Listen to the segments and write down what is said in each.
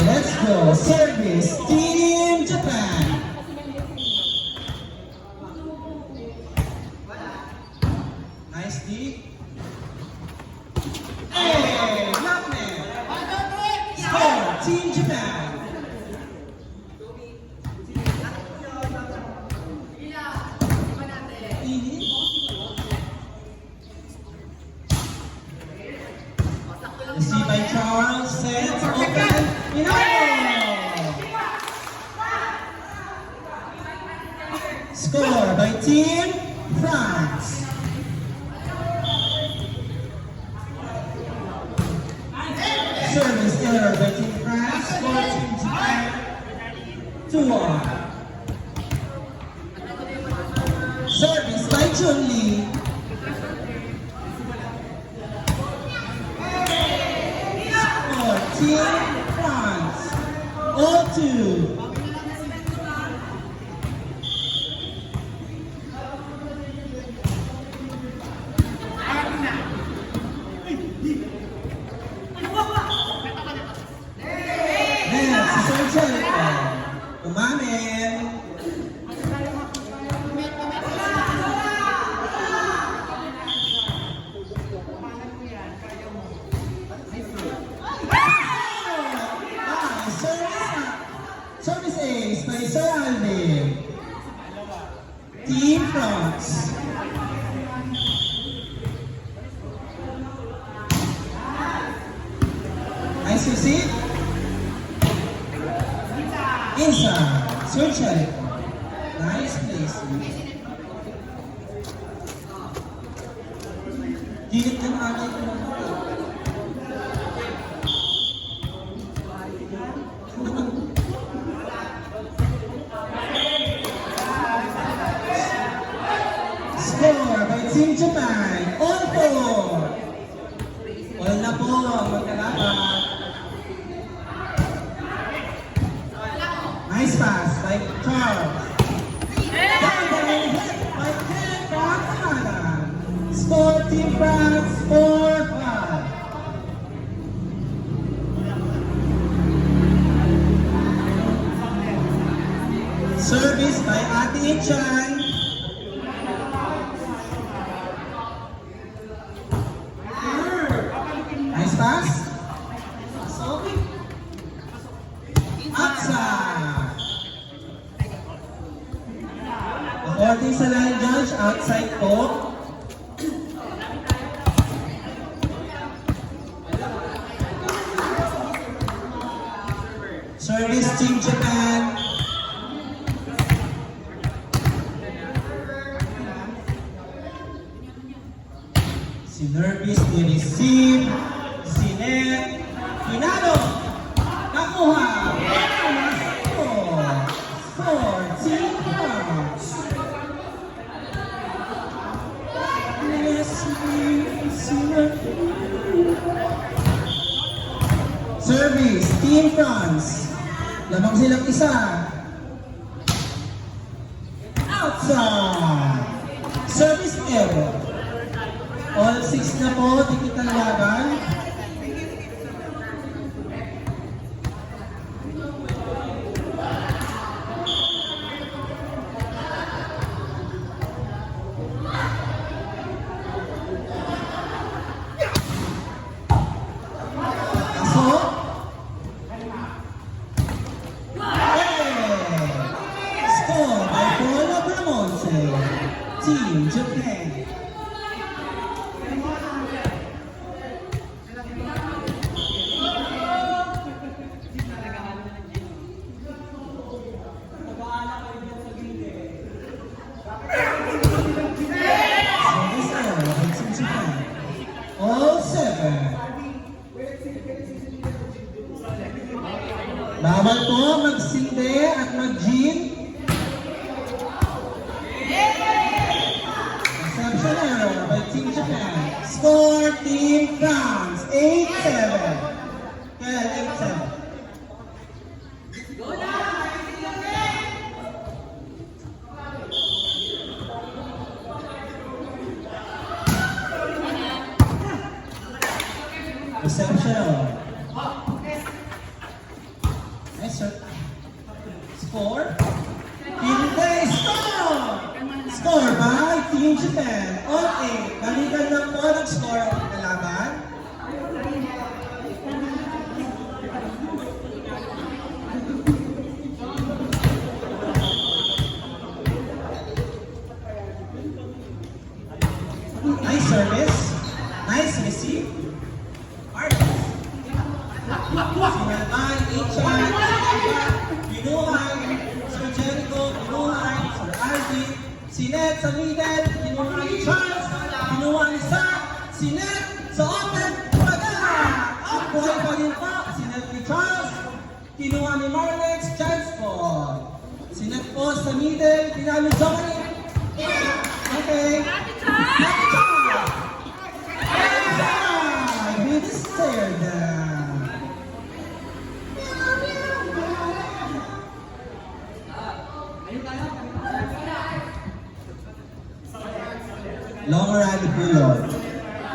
let's go. Service, Team Japan. Nice D. Hey, not man. Score, Team Japan. Received by Charles, sets, open, Score by Team France. Service error by Team France, score Team Japan, 2-1. Service by Chun-Li. Team France, 0-2. Next, si Sergio. Umamin. Service ace by Sir Alvin. Team France. Nice receipt. Inside. Switch it. Nice place. Gilid ng akin. Score by Team Japan, all 4. All na po, magkalaban. Nice pass by Charles. Down the lane, hit by Ken Bakamada. Score Team France, 4-5. Service by Ate Ichan. Nice pass. Outside. According sa line judge, outside po. Service Team Japan. Si Nervis ni-receive. Si Net. Pinalo. Nakuha. For Team France. Service Team France. Lamang silang isa. Outside. Service error. All 6 na po, dikit ang laban. Score by Paula Bramonte. Team Japan. All 7. Bawal po magsinde at mag-gin. Exception error by Team Japan. Score Team France, 8-7. Kaya 8-7. Reception. Score? Hindi! Score! Score by Team Japan. Okay, balikan lang po ng score ang kalaban. Nice service. Nice receive. Marcus. Sinalban, Ichan, Binuhay, Sir Jericho, Binuhay, Sir Alvin, Sinet sa middle, kinuha ni Charles, kinuha ni Sam, Sinet sa open, Paga! Ang buhay pa rin po, Sinet ni Charles, kinuha ni Marlex, chance po. Sinet po sa middle, pinalo Johnny. Okay. Happy Charles! He deserved that. Long rally po yun.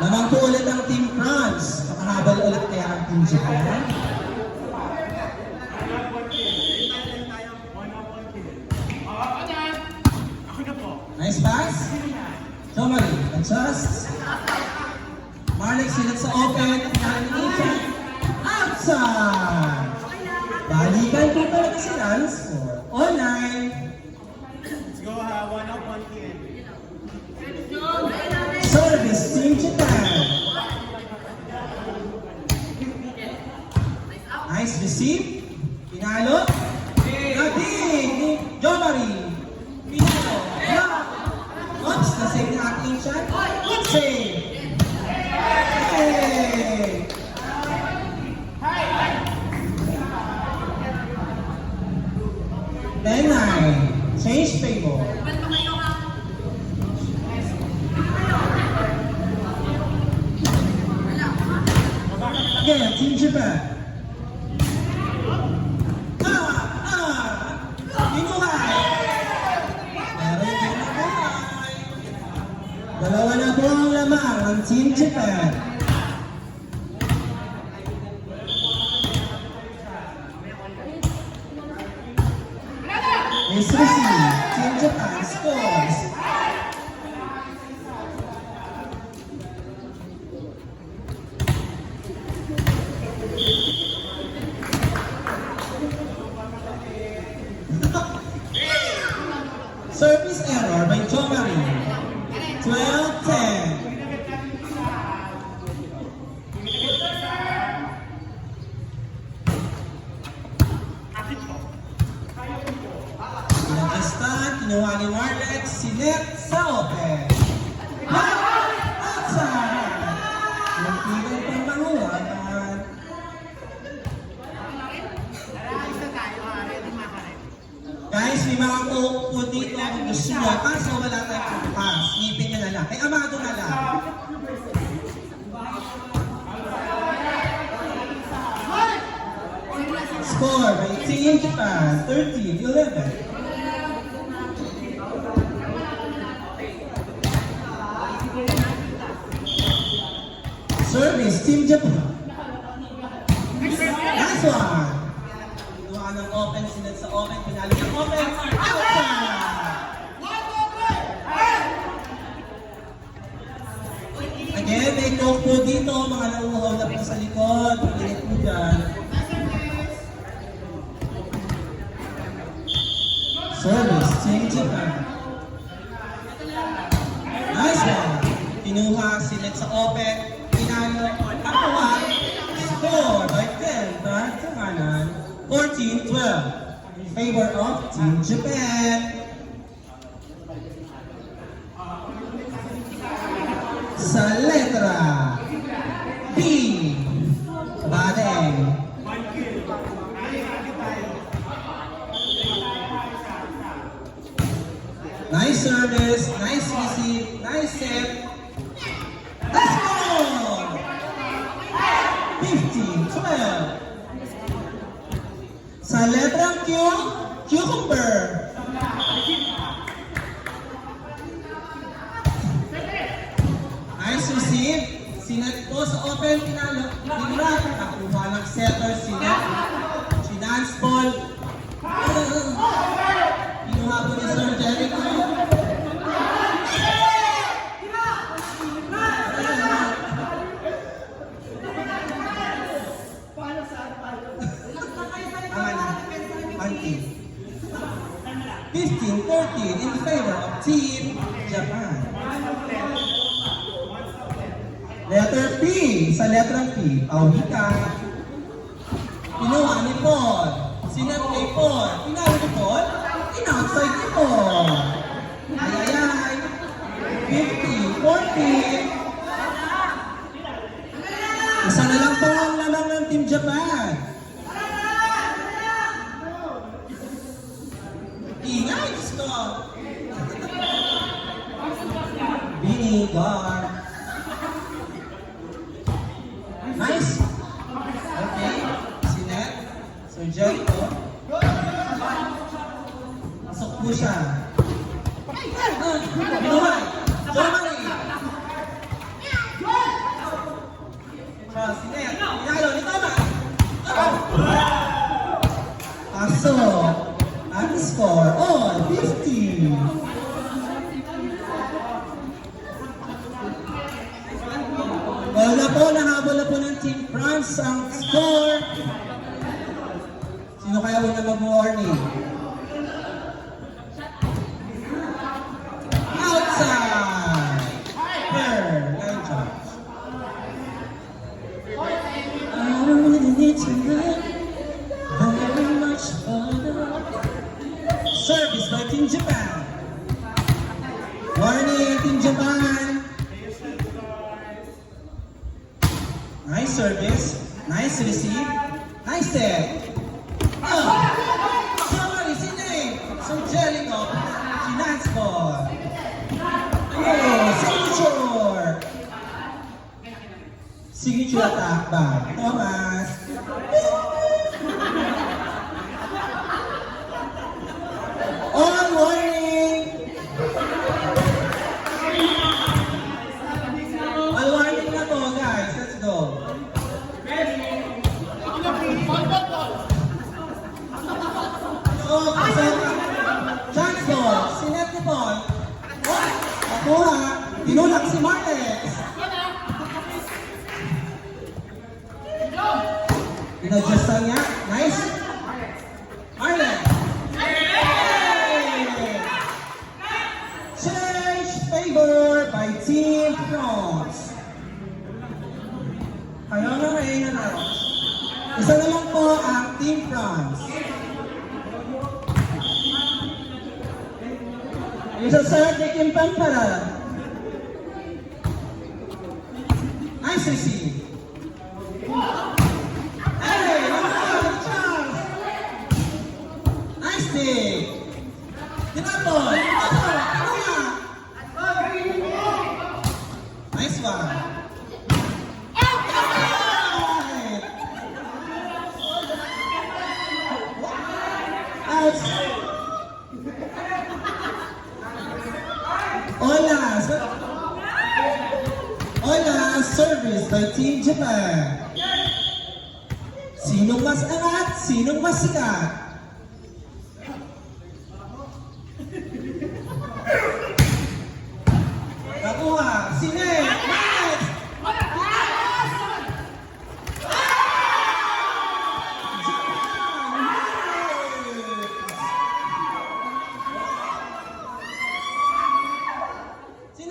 Naman po ulit ang Team France. Makahabal ulit kaya ang Team Japan. Nice pass. Tomari, adjust. Marlex sinet sa open. Outside. Balikan po talaga si Lance for online. Let's go, 1 up, 1 kid. Service Team Japan. Nice receive. Pinalo. Nating ni Jomari. Pinalo. Oops, na-save na ating shot. Good save. Hey. Then change table. Again, Team Japan. Binuhay. Meron din na buhay. Dalawa na po ang lamang ng Team Japan. Miss Lucy, Team Japan scores. Service error by Jomari. 12-10. Pinag-astan, kinuha ni Marlex, sinet sa open. Outside! Nagtigil pang manguhan. Guys, may mga po dito ang gusto nyo, kaso wala tayong pass. Ngipin nyo na lang. Kay Amado na lang. Score by Team Japan, 13-11. Service Team Japan. Last one. Kinuha ng open, sinet sa open, pinalo ng open. Outside! Again, may coke po dito, mga nauuhaw na po sa likod. Pilit po dyan. Service Team Japan. Nice one. Kinuha, sinet sa open, pinalo, nakuha. Score by 10, back to kanan. 14-12 in favor of Team Japan. Sa letra B, Badeng. Nice service, nice receive, nice set. Let's go! 15-12. Sa letrang Q, cucumber. Nice receive. Sinet po sa open, pinalo. Pinrat, nakuha ng setter, sinet. Finance ball, 20. 15-13 in favor of Team Japan. Letter P. Sa letrang P, pahika. Kinuha ni Paul. Sinet kay Paul. Pinalo ni Paul. In-outside ni Paul. Ayayay. 50-14. Isa na lang po ang lamang ng Team Japan. Ingay, Diyos ko. Vinegar. Nice. Okay. Sinet. So, Jericho. Pasok po siya. Binuhay. Germany. Sinet. Pinalo ni Tama. Pasok. At score all 50. Wala po, nahabol na po ng Team France ang score. Sino kaya una mag-warning? Outside! Line charge. I really need to look very much further. Service by Team Japan. Warning, Team Japan. Nice service. Nice receive. Nice set. Somebody, si Nate. So Jericho. Finance ball. Signature. Signature attack by Thomas. On warning! All warning na po, guys. Let's go. So, chance ball. Sinet ni Paul. Nakuha. Tinulak si Marlex. Inadjustan niya. Nice. Marlex. Change favor by Team France. Ayaw na rin na natin. Isa na lang po ang Team France. Isa sa Team Pampara. Nice receive. Hey, chance. Nice dig. Tinapon. Nice one. Out. Hola, service by Team Japan. Sinong mas angat? Sinong mas sikat?